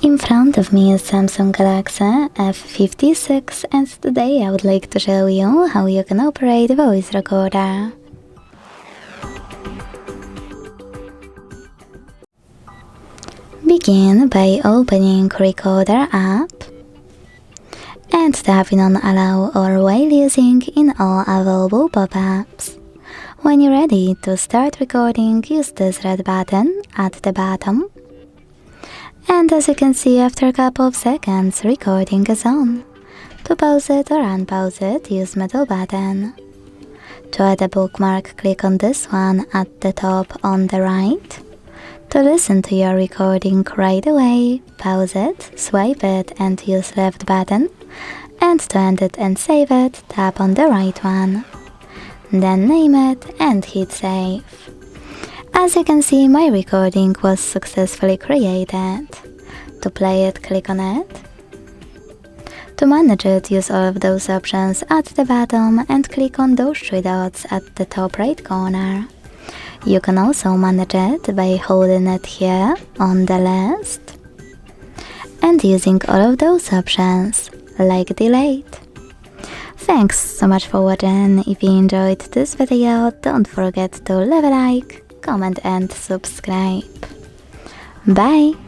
In front of me is Samsung Galaxy F56 and today I would like to show you how you can operate the voice recorder. Begin by opening Recorder app and tapping on Allow or while using in all available pop-ups. When you're ready to start recording, use this red button at the bottom. And as you can see, after a couple of seconds, recording is on. To pause it or unpause it, use middle button. To add a bookmark, click on this one at the top on the right. To listen to your recording right away, pause it, swipe it and use left button. And to end it and save it, tap on the right one. Then name it and hit save. As you can see, my recording was successfully created. To play it, click on it. To manage it, use all of those options at the bottom and click on those three dots at the top right corner. You can also manage it by holding it here on the list and using all of those options, like delete. Thanks so much for watching. If you enjoyed this video, don't forget to leave a like, comment and subscribe. Bye!